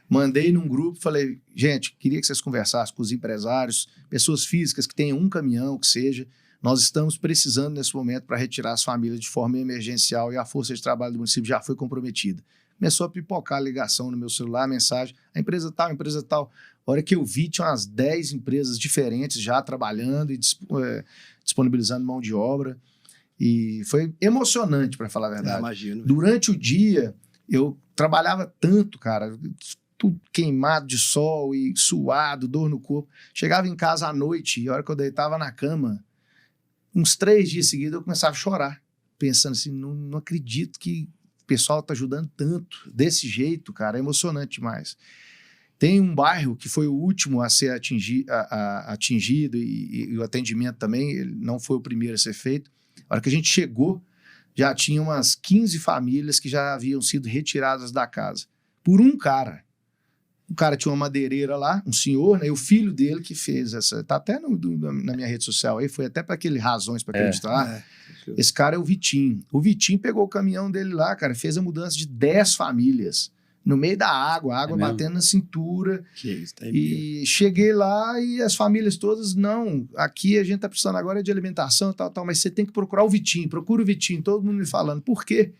Mandei num grupo, falei, gente, queria que vocês conversassem com os empresários, pessoas físicas que tenham um caminhão, que seja. Nós estamos precisando nesse momento para retirar as famílias de forma emergencial e a força de trabalho do município já foi comprometida. começou a pipocar a ligação no meu celular, mensagem, a empresa tal, a empresa tal. A hora que eu vi, tinha umas 10 empresas diferentes já trabalhando e disponibilizando mão de obra. E foi emocionante, para falar a verdade. Imagino. Durante o dia, eu trabalhava tanto, cara, tudo queimado de sol e suado, dor no corpo. Chegava em casa à noite, e a hora que eu deitava na cama, uns 3 dias seguidos, eu começava a chorar, pensando assim, não acredito que o pessoal tá ajudando tanto, desse jeito, cara, é emocionante demais. Tem um bairro que foi o último a ser atingido e o atendimento também, ele não foi o primeiro a ser feito. A hora que a gente chegou, já tinha umas 15 famílias que já haviam sido retiradas da casa, por um cara. O cara tinha uma madeireira lá, um senhor, né? E o filho dele que fez essa. Tá até na minha rede social aí, foi até para aquele Razões para Acreditar. Esse cara é o Vitinho. O Vitinho pegou o caminhão dele lá, cara, fez a mudança de 10 famílias. No meio da água, a água batendo na cintura. Que isso, tá E cheguei lá e as famílias todas, não, aqui a gente tá precisando agora de alimentação e tal, mas você tem que procurar o Vitinho, procura o Vitinho, todo mundo me falando. Por quê?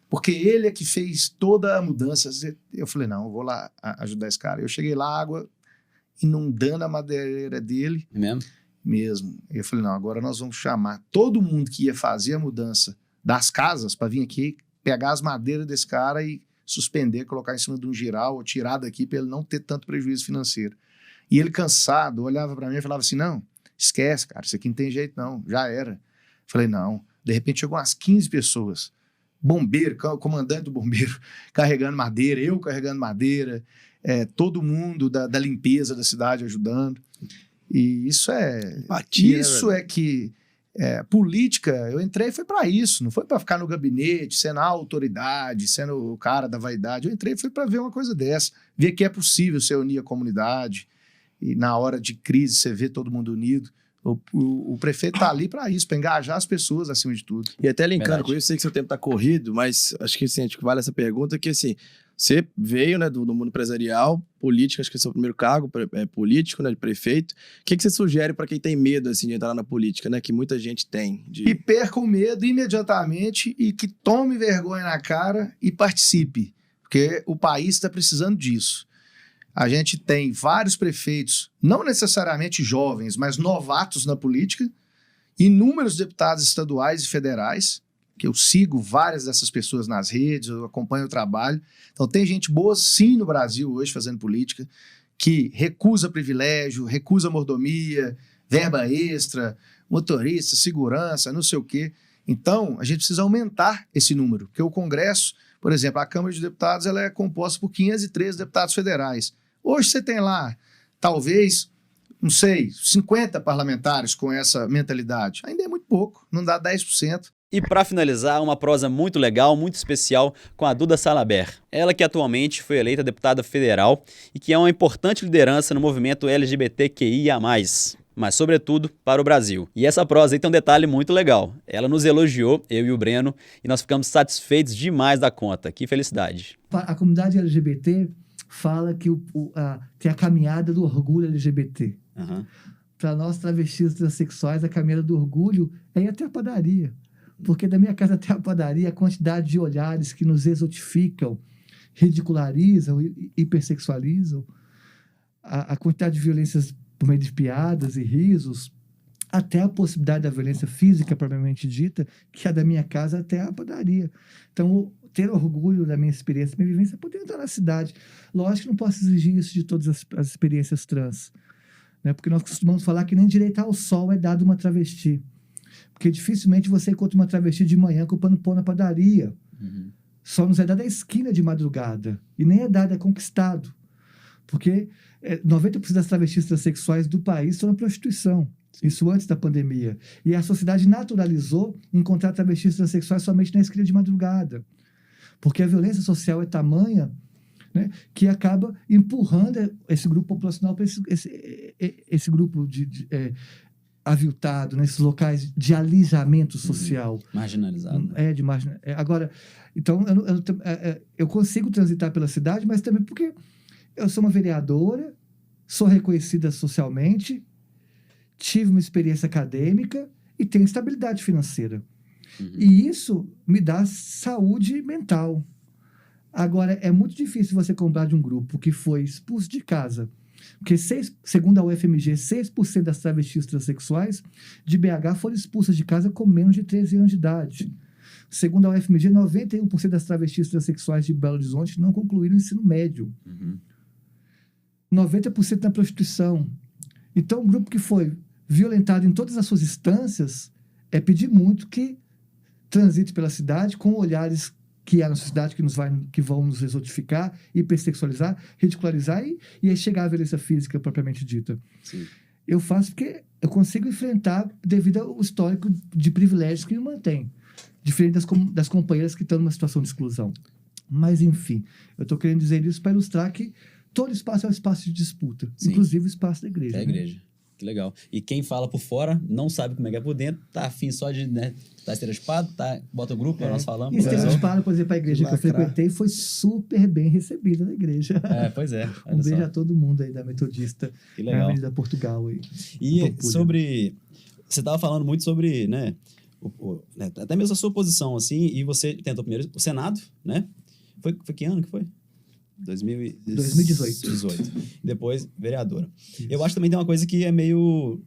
Porque ele é que fez toda a mudança. Eu falei, não, eu vou lá ajudar esse cara. Eu cheguei lá, água inundando a madeireira dele. É mesmo? Mesmo. Eu falei, não, agora nós vamos chamar todo mundo que ia fazer a mudança das casas para vir aqui, pegar as madeiras desse cara e suspender, colocar em cima de um giral ou tirar daqui para ele não ter tanto prejuízo financeiro. E ele cansado, olhava para mim e falava assim, não, esquece, cara, isso aqui não tem jeito não, já era. Falei, não. De repente chegou umas 15 pessoas. Bombeiro, comandante do bombeiro carregando madeira, eu carregando madeira, todo mundo da limpeza da cidade ajudando. E isso empatia, isso é que política, eu entrei foi para isso, não foi para ficar no gabinete, sendo a autoridade, sendo o cara da vaidade. Eu entrei foi para ver uma coisa dessa, ver que é possível você unir a comunidade e na hora de crise você vê todo mundo unido. O prefeito tá ali para isso, para engajar as pessoas acima de tudo. E até linkando com isso, sei que seu tempo tá corrido, mas acho que assim, vale essa pergunta, que assim, você veio, né, do mundo empresarial, política, acho que é o seu primeiro cargo político, né, de prefeito. O que você sugere para quem tem medo, assim, de entrar na política, né, que muita gente tem? E perca o medo imediatamente e que tome vergonha na cara e participe, porque o país está precisando disso. A gente tem vários prefeitos, não necessariamente jovens, mas novatos na política, inúmeros deputados estaduais e federais, que eu sigo várias dessas pessoas nas redes, eu acompanho o trabalho. Então tem gente boa sim no Brasil hoje fazendo política, que recusa privilégio, recusa mordomia, verba extra, motorista, segurança, não sei o quê. Então a gente precisa aumentar esse número, porque o Congresso, por exemplo, a Câmara de Deputados ela é composta por 513 deputados federais. Hoje você tem lá, talvez, não sei, 50 parlamentares com essa mentalidade. Ainda é muito pouco, não dá 10%. E para finalizar, uma prosa muito legal, muito especial com a Duda Salabert. Ela que atualmente foi eleita deputada federal e que é uma importante liderança no movimento LGBTQIA+, mas sobretudo para o Brasil. E essa prosa aí tem um detalhe muito legal. Ela nos elogiou, eu e o Breno, e nós ficamos satisfeitos demais da conta. Que felicidade. A comunidade LGBT fala que tem a caminhada do orgulho LGBT. Uhum. Para nós, travestis transexuais, a caminhada do orgulho é ir até a padaria. Porque da minha casa até a padaria, a quantidade de olhares que nos exotificam, ridicularizam, hipersexualizam, a quantidade de violências por meio de piadas e risos, até a possibilidade da violência física propriamente dita, que é da minha casa até a padaria. Então, ter orgulho da minha experiência, da minha vivência, é poder entrar na cidade. Lógico que não posso exigir isso de todas as experiências trans, né? Porque nós costumamos falar que nem direito ao sol é dado uma travesti. Porque dificilmente você encontra uma travesti de manhã comprando pão na padaria. Uhum. Só nos é dada a esquina de madrugada. E nem é dado, é conquistado. Porque 90% das travestis transexuais do país estão na prostituição. Isso antes da pandemia. E a sociedade naturalizou encontrar travestis transexuais somente na esquina de madrugada. Porque a violência social é tamanha, né, que acaba empurrando esse grupo populacional para esse grupo aviltado, nesses locais de alisamento social. Marginalizado. Agora, então, eu consigo transitar pela cidade, mas também porque eu sou uma vereadora, sou reconhecida socialmente, tive uma experiência acadêmica e tenho estabilidade financeira. Uhum. E isso me dá saúde mental. Agora, é muito difícil você comprar de um grupo que foi expulso de casa. Porque, segundo a UFMG, 6% das travestis transexuais de BH foram expulsas de casa com menos de 13 anos de idade. Segundo a UFMG, 91% das travestis transexuais de Belo Horizonte não concluíram o ensino médio. 90% na prostituição. Então, um grupo que foi violentado em todas as suas instâncias é pedir muito que transite pela cidade com olhares que é na sociedade que vão nos exotificar, hipersexualizar, ridicularizar e aí chegar à violência física propriamente dita. Sim. Eu faço porque eu consigo enfrentar devido ao histórico de privilégios que me mantém, diferente das companheiras que estão numa situação de exclusão. Mas, enfim, eu estou querendo dizer isso para ilustrar que todo espaço é um espaço de disputa, Sim. inclusive o espaço da igreja. É a né? igreja. Que legal. E quem fala por fora não sabe como é que é por dentro, tá afim só de, né, tá estereotipado, bota o grupo, nós falamos. E estereotipado, por exemplo, a igreja que eu Lacrar. frequentei foi super bem recebida na igreja. Pois é. Olha Um beijo só. a todo mundo aí da Metodista, Que na legal. Avenida Portugal aí. E Pampulha. sobre... Você estava falando muito sobre, né, né, até mesmo a sua posição, assim, e você tentou primeiro o Senado, né? Foi que ano que foi? 2018. 18. Depois, vereadora. Eu acho que também tem uma coisa que é meio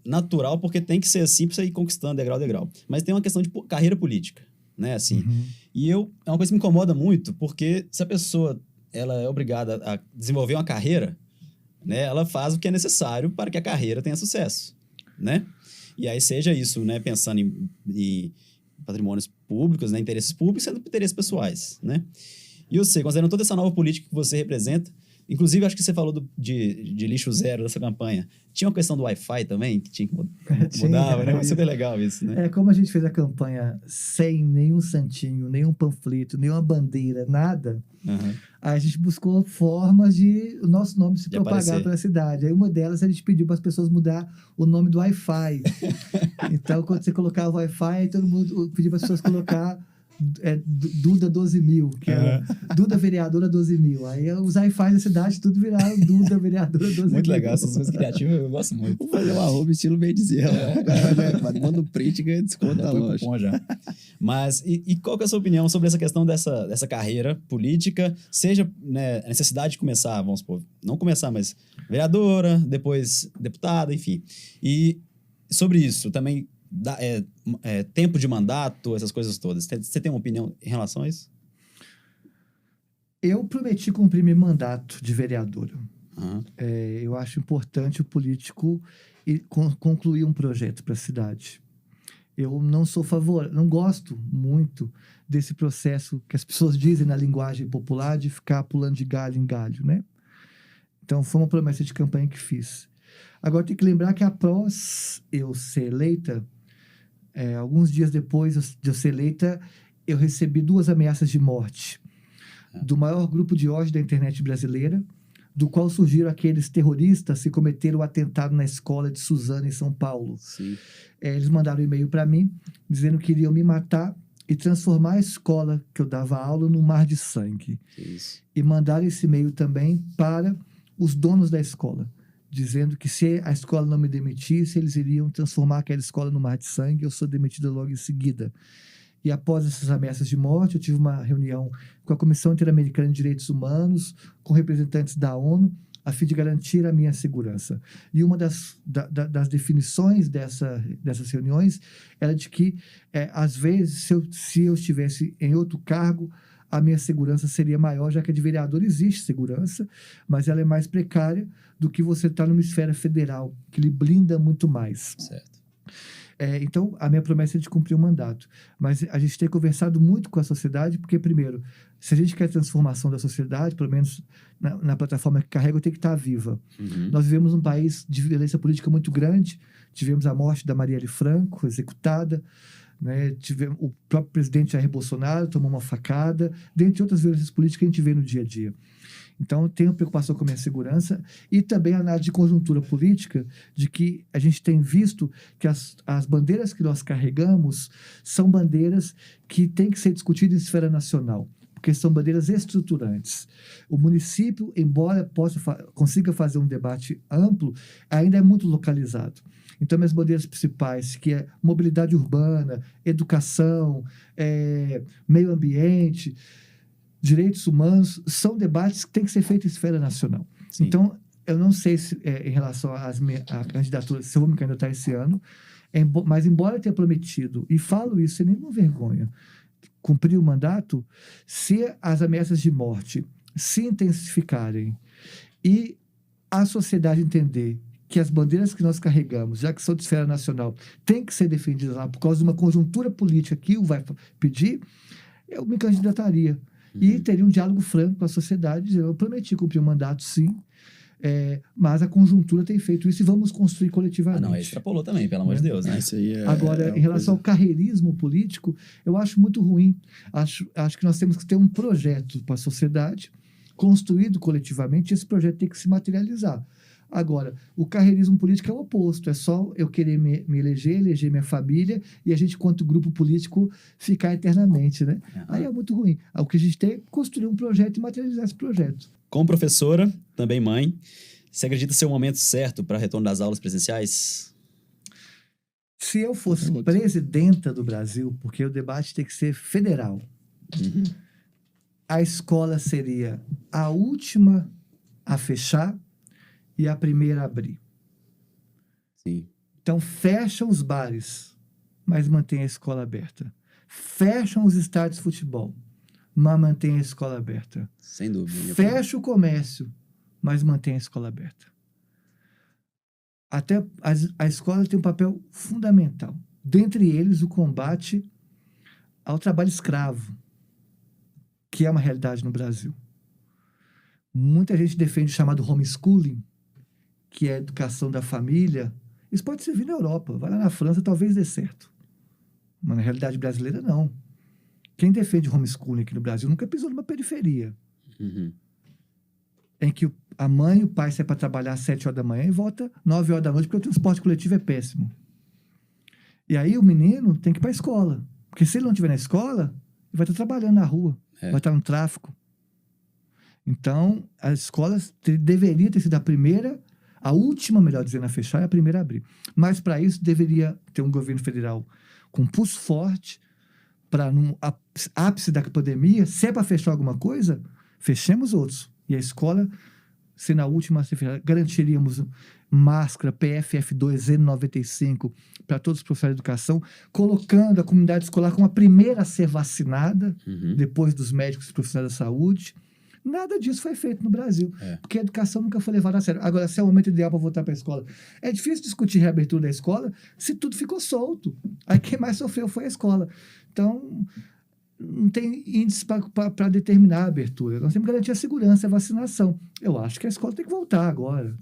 natural, porque tem que ser assim pra você ir conquistando degrau a degrau. Mas tem uma questão de carreira política, né, assim. Uhum. E é uma coisa que me incomoda muito, porque se a pessoa ela é obrigada a desenvolver uma carreira, né, ela faz o que é necessário para que a carreira tenha sucesso, né? E aí seja isso, né, pensando em patrimônios públicos, né, interesses públicos, sendo interesses pessoais, né? E eu sei, considerando toda essa nova política que você representa, inclusive acho que você falou de lixo zero dessa campanha, tinha uma questão do Wi-Fi também, que tinha que mudar, né? Foi super legal isso, né? Como a gente fez a campanha sem nenhum santinho, nenhum panfleto, nenhuma bandeira, nada, Uhum. aí a gente buscou formas de o nosso nome se De propagar aparecer. pela cidade. Aí uma delas a gente pediu para as pessoas mudar o nome do Wi-Fi. Então, quando você colocava o Wi-Fi, todo mundo pediu para as pessoas colocar Duda 12.000, que era Duda Vereadora 12.000. Aí os Wi-Fi da cidade tudo viraram Duda Vereadora 12.000. Muito legal, essas coisas criativas eu gosto muito. Vou fazer um arroba estilo bem dizer. Manda um print e ganha desconto Já na foi loja. cupom já. Mas, e qual que é a sua opinião sobre essa questão dessa carreira política? Seja, né, a necessidade de começar, vamos supor, não começar, mas vereadora, depois deputada, enfim. E sobre isso, também, tempo de mandato, essas coisas todas. Você tem uma opinião em relação a isso? Eu prometi cumprir meu mandato de vereadora. Uhum. Eu acho importante o político concluir um projeto para a cidade. Eu não sou não gosto muito desse processo que as pessoas dizem na linguagem popular de ficar pulando de galho em galho, né? Então, foi uma promessa de campanha que fiz. Agora, tem que lembrar que após eu ser eleita, alguns dias depois de eu ser eleita, eu recebi 2 ameaças de morte do maior grupo de ódio da internet brasileira, do qual surgiram aqueles terroristas que cometeram o atentado na escola de Suzano, em São Paulo. Sim. Eles mandaram um e-mail para mim, dizendo que iriam me matar e transformar a escola que eu dava aula num mar de sangue. Que isso. E mandaram esse e-mail também para os donos da escola, dizendo que se a escola não me demitisse, eles iriam transformar aquela escola num mar de sangue, eu sou demitida logo em seguida. E após essas ameaças de morte, eu tive uma reunião com a Comissão Interamericana de Direitos Humanos, com representantes da ONU, a fim de garantir a minha segurança. E uma das definições dessas reuniões era de que, às vezes, se eu estivesse em outro cargo, a minha segurança seria maior, já que a de vereador existe segurança, mas ela é mais precária do que você estar numa esfera federal, que lhe blinda muito mais. Certo. Então, a minha promessa é de cumprir o mandato. Mas a gente tem conversado muito com a sociedade, porque, primeiro, se a gente quer transformação da sociedade, pelo menos na plataforma que carrega, tem que estar viva. Uhum. Nós vivemos um país de violência política muito grande. Tivemos a morte da Marielle Franco, executada. Né? O próprio presidente Jair Bolsonaro tomou uma facada, dentre outras violências políticas que a gente vê no dia a dia. Então, eu tenho preocupação com a minha segurança e também a análise de conjuntura política, de que a gente tem visto que as bandeiras que nós carregamos são bandeiras que têm que ser discutidas em esfera nacional, porque são bandeiras estruturantes. O município, embora consiga fazer um debate amplo, ainda é muito localizado. Então, minhas bandeiras principais, que é mobilidade urbana, educação, meio ambiente, direitos humanos são debates que têm que ser feitos em esfera nacional. Sim. Então, eu não sei se, em relação à candidatura, se eu vou me candidatar esse ano, mas embora eu tenha prometido, e falo isso sem nenhuma vergonha, cumprir o mandato, se as ameaças de morte se intensificarem e a sociedade entender que as bandeiras que nós carregamos, já que são de esfera nacional, têm que ser defendidas lá por causa de uma conjuntura política que o vai pedir, eu me candidataria. E teria um diálogo franco com a sociedade. Eu prometi cumprir o mandato, sim, mas a conjuntura tem feito isso e vamos construir coletivamente. Não, extrapolou também, pelo amor de Deus, né? Isso aí Agora, em relação ao carreirismo político, eu acho muito ruim. Acho que nós temos que ter um projeto para a sociedade, construído coletivamente, e esse projeto tem que se materializar. Agora, o carreirismo político é o oposto. É só eu querer me eleger minha família e a gente, quanto grupo político, ficar eternamente, né? Aí é muito ruim. O que a gente tem é construir um projeto e materializar esse projeto. Como professora, também mãe, você acredita ser o momento certo para retorno das aulas presenciais? Se eu fosse presidenta do Brasil, porque o debate tem que ser federal, a escola seria a última a fechar e a primeira a abrir. Sim. Então, fecham os bares, mas mantém a escola aberta. Fecham os estádios de futebol, mas mantém a escola aberta. Sem dúvida. Fecha o comércio, mas mantém a escola aberta. Até a escola tem um papel fundamental. Dentre eles, o combate ao trabalho escravo, que é uma realidade no Brasil. Muita gente defende o chamado homeschooling, que é a educação da família. Isso pode servir na Europa. Vai lá na França, talvez dê certo. Mas na realidade brasileira, não. Quem defende homeschooling aqui no Brasil nunca pisou numa periferia. Em que a mãe e o pai saem para trabalhar às 7 horas da manhã e volta 9 horas da noite, porque o transporte coletivo é péssimo. E aí o menino tem que ir para a escola. Porque se ele não estiver na escola, ele vai estar trabalhando na rua, vai estar no tráfico. Então, as escolas deveriam ter sido a última, melhor dizendo, a fechar e a primeira a abrir. Mas, para isso, deveria ter um governo federal com pulso forte para, no ápice da pandemia, se é para fechar alguma coisa, fechemos outros. E a escola, sendo a última a ser fechada, garantiríamos máscara, PFF2, N95 para todos os profissionais de educação, colocando a comunidade escolar como a primeira a ser vacinada, depois dos médicos e profissionais da saúde. Nada disso foi feito no Brasil, porque a educação nunca foi levada a sério. Agora, se é o momento ideal para voltar para a escola, é difícil discutir reabertura da escola se tudo ficou solto. Aí quem mais sofreu foi a escola. Então, não tem índice para determinar a abertura. Nós temos que garantir a segurança, a vacinação. Eu acho que a escola tem que voltar agora.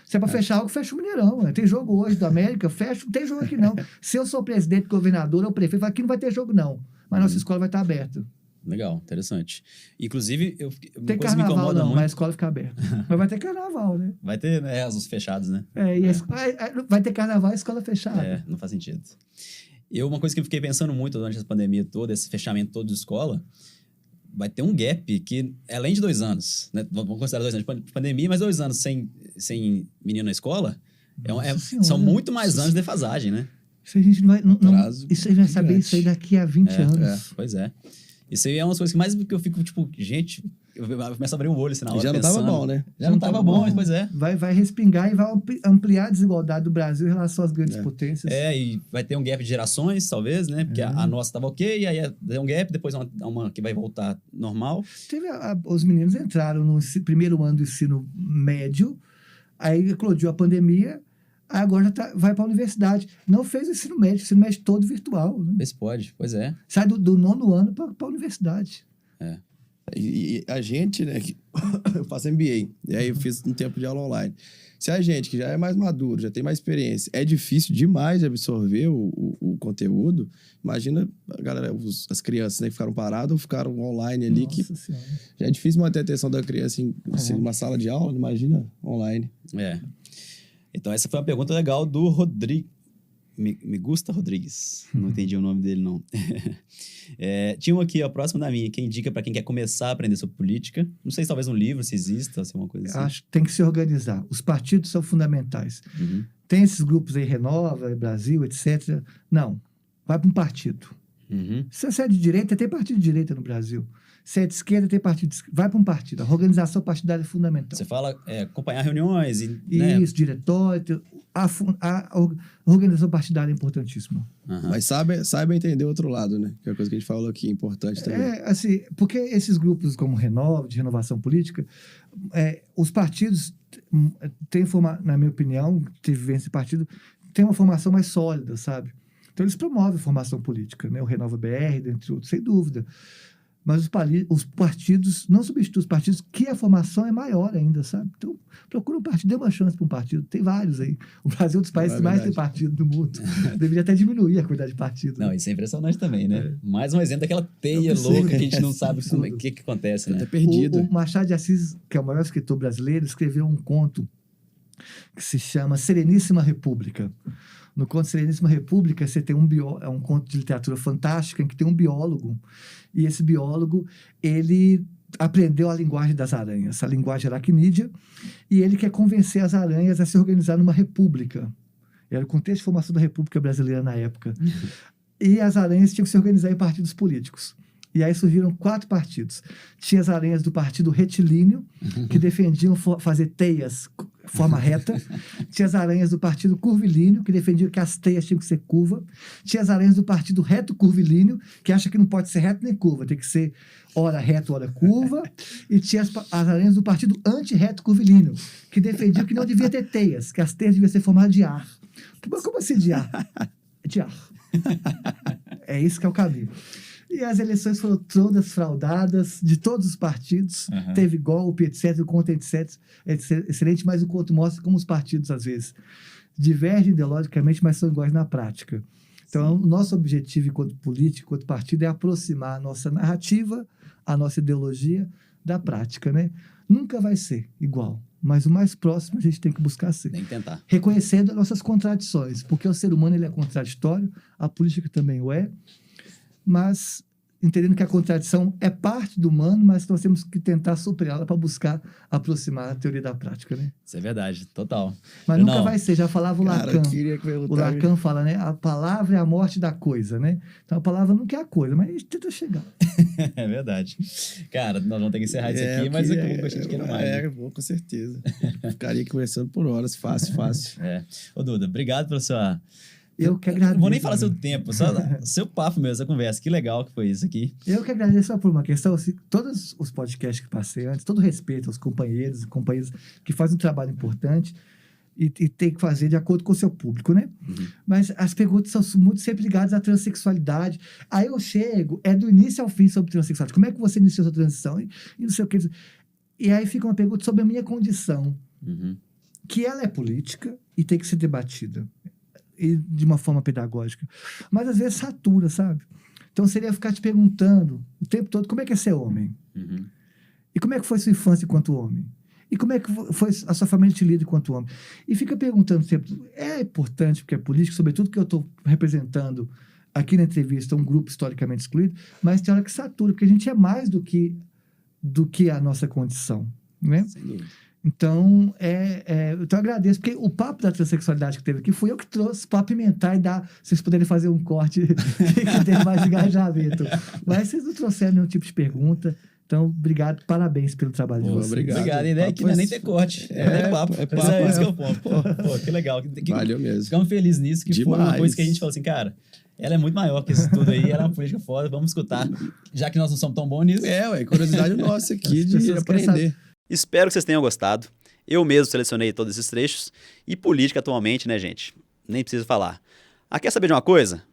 Se é para fechar algo, fecha o Mineirão. Né? Tem jogo hoje do América, fecha, não tem jogo aqui não. Se eu sou presidente, governador ou prefeito, aqui não vai ter jogo não. Mas nossa escola vai estar aberta. Legal, interessante. Inclusive, tem carnaval não, mas a escola fica aberta. Mas vai ter carnaval, né? Vai ter, né, os fechados, né? Vai ter carnaval e a escola fechada. Não faz sentido. Uma coisa que eu fiquei pensando muito durante essa pandemia toda, esse fechamento todo de escola, vai ter um gap que, além de 2 anos, né? Vamos considerar 2 anos de pandemia, mas 2 anos sem menino na escola, são muito mais anos de defasagem, né? Isso a gente não vai... isso a gente vai saber isso aí daqui a 20 anos. Pois é. Isso aí é uma das coisas que mais que eu fico, tipo, gente, eu começo a abrir o olho assim na hora. Já não tava bom, né? Já não tava bom, pois é. Vai respingar e vai ampliar a desigualdade do Brasil em relação às grandes potências. E vai ter um gap de gerações, talvez, né? Porque a nossa tava ok, aí tem um gap, depois uma que vai voltar normal. Os meninos entraram no primeiro ano do ensino médio, aí eclodiu a pandemia, agora vai para a universidade. Não fez o ensino médio todo virtual. Né? Vê se pode, pois é. Sai do 9º ano para a universidade. E a gente, né, eu faço MBA, e aí eu fiz um tempo de aula online. Se a gente, que já é mais maduro, já tem mais experiência, é difícil demais de absorver o conteúdo, imagina a galera, as crianças, né, que ficaram paradas ou ficaram online ali, que já é difícil manter a atenção da criança em uma sala de aula, imagina online. Então, essa foi uma pergunta legal do Rodrigo. Me gusta Rodrigues. Não entendi o nome dele, não. Tinha um aqui, próximo da minha, que indica para quem quer começar a aprender sobre política. Não sei se talvez um livro, se exista, se é uma coisa assim. Acho que tem que se organizar. Os partidos são fundamentais. Tem esses grupos aí, Renova, Brasil, etc. Não. Vai para um partido. Se você é de direita, tem partido de direita no Brasil. Se é de esquerda, tem partido de esquerda. Vai para um partido. A organização partidária é fundamental. Você fala acompanhar reuniões, né? Isso, diretório. A organização partidária é importantíssima. Uhum. Mas saiba entender o outro lado, né? Que é a coisa que a gente falou aqui, importante também. Assim, porque esses grupos como Renova, de renovação política, os partidos têm, na minha opinião, teve vivência de partido, tem uma formação mais sólida, sabe? Então, eles promovem a formação política, né? O Renova BR, dentre outros, sem dúvida. Mas os partidos não substituem os partidos, que a formação é maior ainda, sabe? Então, procura um partido, dê uma chance para um partido. Tem vários aí. O Brasil é um dos países que mais tem partido do mundo. Deveria até diminuir a quantidade de partidos. Não, isso é impressionante também, né? Mais um exemplo daquela teia absurdo. louca que a gente não sabe o que acontece, né? Tá perdido. O Machado de Assis, que é o maior escritor brasileiro, escreveu um conto que se chama Sereníssima República. No conto Sereníssima República, você tem é um conto de literatura fantástica em que tem um biólogo, e esse biólogo, ele aprendeu a linguagem das aranhas, a linguagem aracnídea, e ele quer convencer as aranhas a se organizar numa república. Era o contexto de formação da República Brasileira na época. E as aranhas tinham que se organizar em partidos políticos. E aí surgiram 4 partidos. Tinha as aranhas do partido retilíneo, que defendiam fazer teias forma reta. Tinha as aranhas do partido curvilíneo, que defendiam que as teias tinham que ser curva. Tinha as aranhas do partido reto curvilíneo, que acha que não pode ser reto nem curva, tem que ser ora reto, ora curva. E tinha as aranhas do partido anti-reto curvilíneo, que defendiam que não devia ter teias, que as teias deviam ser formadas de ar. Mas como assim de ar? De ar. É isso que é o caminho. E as eleições foram todas fraudadas, de todos os partidos. Uhum. Teve golpe, etc. O conto é excelente, mas o conto mostra como os partidos, às vezes, divergem ideologicamente, mas são iguais na prática. Então, o nosso objetivo enquanto político, enquanto partido, é aproximar a nossa narrativa, a nossa ideologia da prática, né? Nunca vai ser igual, mas o mais próximo a gente tem que buscar ser. Nem tentar. Reconhecendo as nossas contradições, porque o ser humano ele é contraditório, a política também o é, mas entendendo que a contradição é parte do humano, mas nós temos que tentar superá-la para buscar aproximar a teoria da prática, né? Isso é verdade, total. Mas Eu nunca não. vai ser, já falava o Cara, Lacan. eu queria perguntar. O Lacan fala, né? A palavra é a morte da coisa, né? Então a palavra nunca é a coisa, mas a gente tenta chegar. É verdade. Cara, nós vamos ter que encerrar isso aqui, mas daqui a pouco a gente quer mais. Vou com certeza. Ficaria conversando por horas, fácil. Ô, Duda, obrigado pela sua... Eu que agradeço. Não vou nem falar seu tempo, só seu papo mesmo, essa conversa. Que legal que foi isso aqui. Eu que agradeço só por uma questão. Assim, todos os podcasts que passei antes, todo respeito aos companheiros e companheiras que fazem um trabalho importante e tem que fazer de acordo com o seu público, né? Uhum. Mas as perguntas são muito sempre ligadas à transexualidade. Aí eu chego, do início ao fim sobre transexualidade. Como é que você iniciou sua transição? E não sei o que. E aí fica uma pergunta sobre a minha condição, que ela é política e tem que ser debatida. E de uma forma pedagógica. Mas às vezes satura, sabe? Então seria ficar te perguntando o tempo todo como é que é ser homem? E como é que foi sua infância enquanto homem? E como é que foi a sua família te lida enquanto homem? E fica perguntando sempre. É importante, porque é político, sobretudo que eu estou representando aqui na entrevista um grupo historicamente excluído, mas tem hora que satura, porque a gente é mais do que a nossa condição, né? Sem dúvida. Então, eu agradeço, porque o papo da transexualidade que teve aqui fui eu que trouxe para apimentar e dar, vocês poderem fazer um corte que tenha mais engajamento. Mas vocês não trouxeram nenhum tipo de pergunta. Então, obrigado, parabéns pelo trabalho de vocês. Obrigado. A ideia aqui não é nem ter corte, é papo. É papo. Esse que é o ponto. Pô, que legal. Valeu mesmo. Ficamos felizes nisso, que foi uma Demais. coisa que a gente falou assim, cara, ela é muito maior que isso tudo aí, ela é uma política foda, vamos escutar, já que nós não somos tão bons nisso. Curiosidade nossa aqui As de pessoas querem aprender. Espero que vocês tenham gostado. Eu mesmo selecionei todos esses trechos. E política atualmente, né, gente? Nem preciso falar. Ah, quer saber de uma coisa?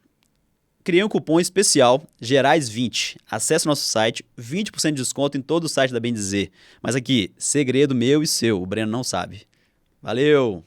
Criei um cupom especial, Gerais20. Acesse o nosso site, 20% de desconto em todo o site da Bem Dizer. Mas aqui, segredo meu e seu, o Breno não sabe. Valeu!